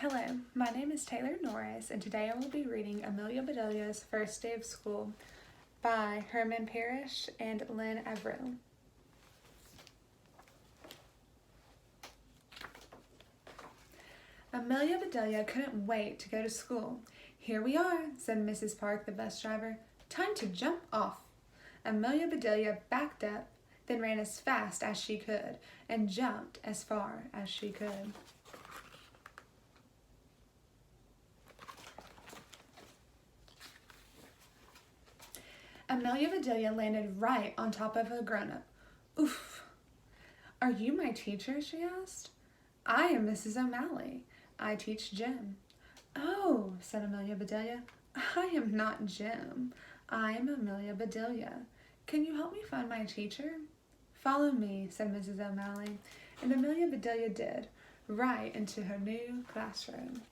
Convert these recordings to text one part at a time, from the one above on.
Hello, my name is Taylor Norris, and today I will be reading Amelia Bedelia's First Day of School by Herman Parrish and Lynn Avril. Amelia Bedelia couldn't wait to go to school. "Here we are," said Mrs. Park, the bus driver. "Time to jump off." Amelia Bedelia backed up, then ran as fast as she could, and jumped as far as she could. Amelia Bedelia landed right on top of a grown-up. "Oof." "Are you my teacher?" she asked. "I am Mrs. O'Malley. I teach Jim." "Oh," said Amelia Bedelia, "I am not Jim. I am Amelia Bedelia. Can you help me find my teacher?" "Follow me," said Mrs. O'Malley, and Amelia Bedelia did, right into her new classroom.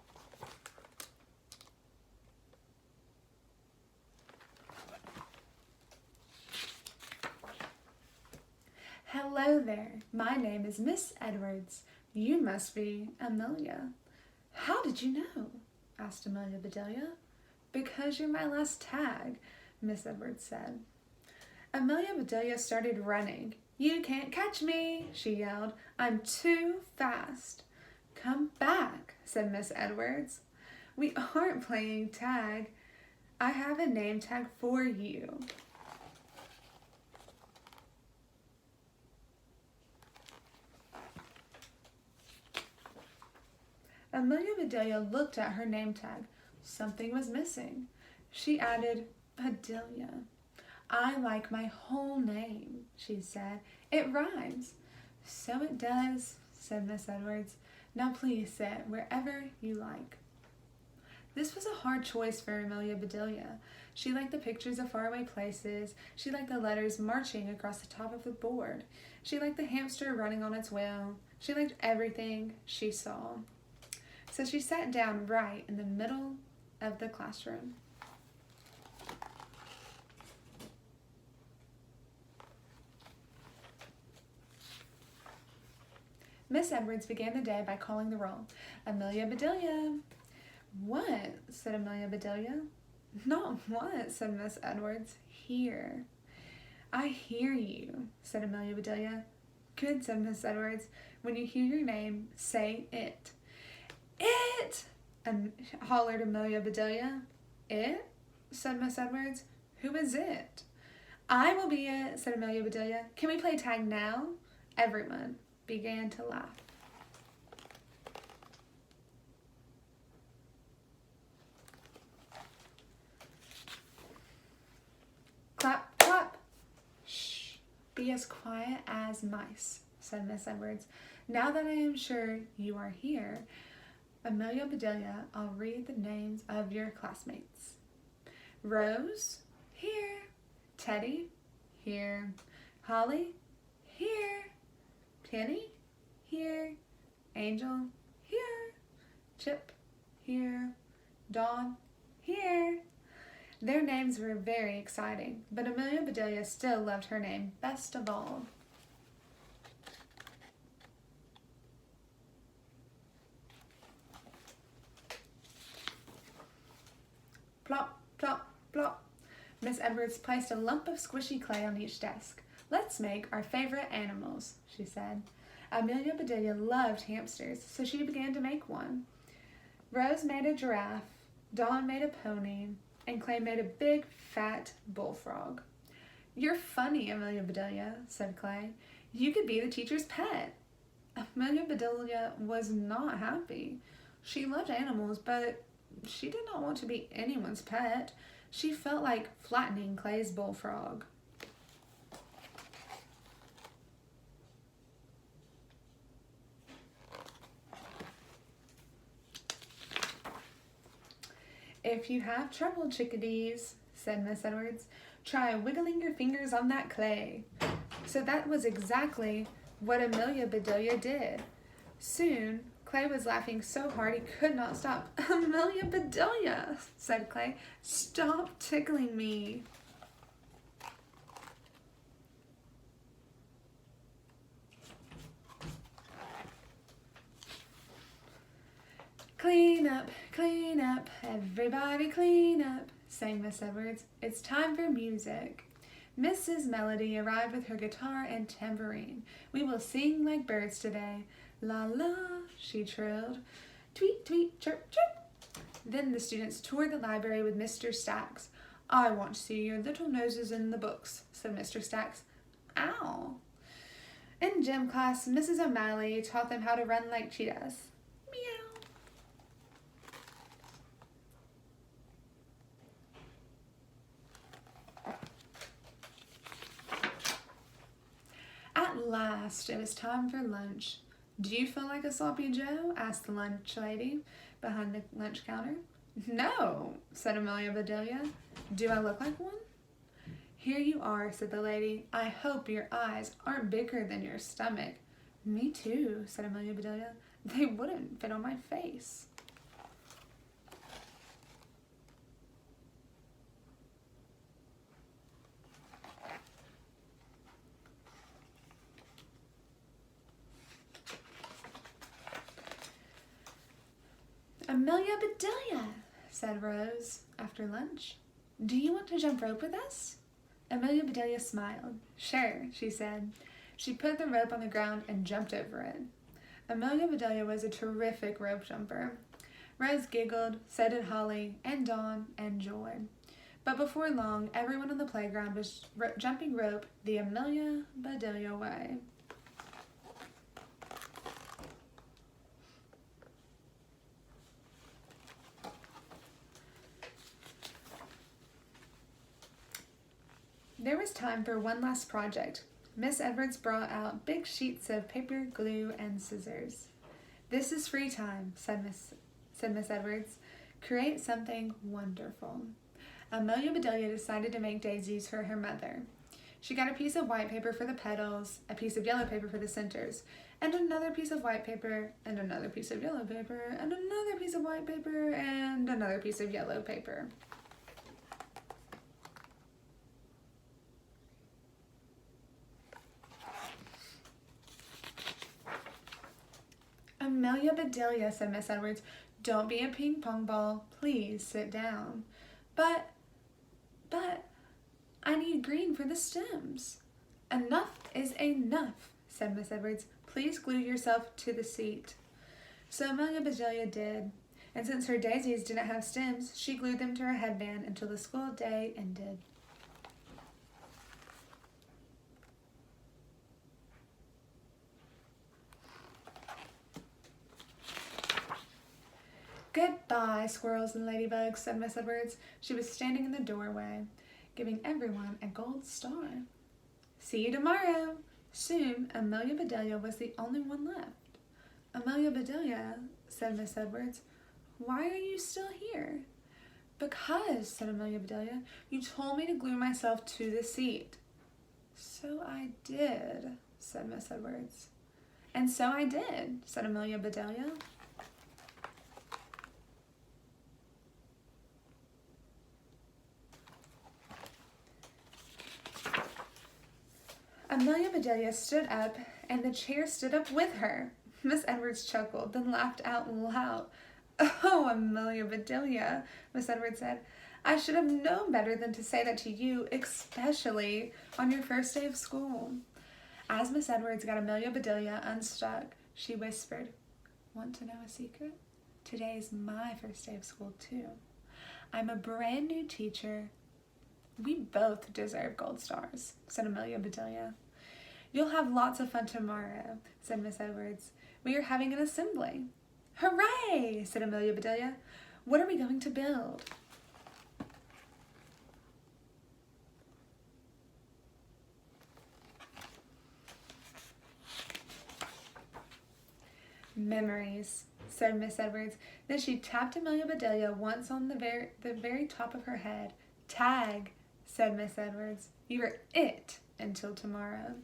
"Hello there. My name is Miss Edwards. You must be Amelia." "How did you know?" asked Amelia Bedelia. "Because you're my last tag," Miss Edwards said. Amelia Bedelia started running. "You can't catch me," she yelled. "I'm too fast." "Come back," said Miss Edwards. "We aren't playing tag. I have a name tag for you." Amelia Bedelia looked at her name tag. Something was missing. She added, "Bedelia. I like my whole name," she said. "It rhymes." "So it does," said Miss Edwards. "Now please sit wherever you like." This was a hard choice for Amelia Bedelia. She liked the pictures of faraway places. She liked the letters marching across the top of the board. She liked the hamster running on its wheel. She liked everything she saw. So she sat down right in the middle of the classroom. Miss Edwards began the day by calling the roll. "Amelia Bedelia." "What?" said Amelia Bedelia. "Not what," said Miss Edwards. "Here." "I hear you," said Amelia Bedelia. "Good," said Miss Edwards. "When you hear your name, say it." "It!" hollered Amelia Bedelia. "It?" said Miss Edwards. "Who is it?" "I will be it," said Amelia Bedelia. "Can we play tag now?" Everyone began to laugh. "Clap, clap." "Shh, be as quiet as mice," said Miss Edwards. "Now that I am sure you are here, Amelia Bedelia, I'll read the names of your classmates. Rose, here. Teddy, here. Holly, here. Penny, here. Angel, here. Chip, here. Dawn, here." Their names were very exciting, but Amelia Bedelia still loved her name best of all. Plop, plop, plop. Miss Edwards placed a lump of squishy clay on each desk. "Let's make our favorite animals," she said. Amelia Bedelia loved hamsters, so she began to make one. Rose made a giraffe, Dawn made a pony, and Clay made a big, fat bullfrog. "You're funny, Amelia Bedelia," said Clay. "You could be the teacher's pet." Amelia Bedelia was not happy. She loved animals, but she did not want to be anyone's pet. She felt like flattening Clay's bullfrog. "If you have trouble, chickadees," said Miss Edwards, "try wiggling your fingers on that clay." So that was exactly what Amelia Bedelia did. Soon, Clay was laughing so hard he could not stop. "Amelia Bedelia," said Clay, "stop tickling me." clean up, everybody clean up, sang Miss Edwards. It's time for music. Mrs. Melody arrived with her guitar and tambourine. We will sing like birds today. La la, she trilled. Tweet, tweet, chirp, chirp. Then the students toured the library with Mr. Stacks. I want to see your little noses in the books, said Mr. Stacks. Ow. In gym class, Mrs. O'Malley taught them how to run like cheetahs. Meow. At last, it was time for lunch. Do you feel like a sloppy Joe? Asked the lunch lady behind the lunch counter. No, said Amelia Bedelia. Do I look like one? Here you are, said the lady. I hope your eyes aren't bigger than your stomach. Me too, said Amelia Bedelia. They wouldn't fit on my face. Amelia Bedelia, said Rose after lunch. Do you want to jump rope with us? Amelia Bedelia smiled. Sure, she said. She put the rope on the ground and jumped over it. Amelia Bedelia was a terrific rope jumper. Rose giggled, so did Holly, and Dawn, and Joy. But before long, everyone on the playground was jumping rope the Amelia Bedelia way. There was time for one last project. Miss Edwards brought out big sheets of paper, glue, and scissors. This is free time, said Miss Edwards. Create something wonderful. Amelia Bedelia decided to make daisies for her mother. She got a piece of white paper for the petals, a piece of yellow paper for the centers, and another piece of white paper, and another piece of yellow paper, and another piece of white paper, and another piece of yellow paper. Amelia Bedelia, said Miss Edwards, don't be a ping-pong ball. Please sit down. But, I need green for the stems. Enough is enough, said Miss Edwards. Please glue yourself to the seat. So Amelia Bedelia did, and since her daisies didn't have stems, she glued them to her headband until the school day ended. Goodbye, squirrels and ladybugs, said Miss Edwards. She was standing in the doorway, giving everyone a gold star. See you tomorrow. Soon, Amelia Bedelia was the only one left. Amelia Bedelia, said Miss Edwards, why are you still here? Because, said Amelia Bedelia, you told me to glue myself to the seat. So I did, said Miss Edwards. And so I did, said Amelia Bedelia. Amelia Bedelia stood up, and the chair stood up with her. Miss Edwards chuckled, then laughed out loud. Oh, Amelia Bedelia, Miss Edwards said. I should have known better than to say that to you, especially on your first day of school. As Miss Edwards got Amelia Bedelia unstuck, she whispered, Want to know a secret? Today is my first day of school, too. I'm a brand new teacher. We both deserve gold stars, said Amelia Bedelia. You'll have lots of fun tomorrow, said Miss Edwards. We are having an assembly. Hooray, said Amelia Bedelia. What are we going to build? Memories, said Miss Edwards. Then she tapped Amelia Bedelia once on the very top of her head. Tag, said Miss Edwards. You are it until tomorrow.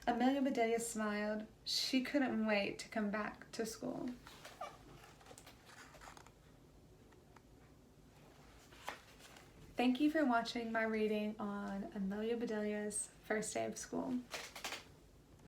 Amelia Bedelia smiled. She couldn't wait to come back to school. Thank you for watching my reading on Amelia Bedelia's first day of school.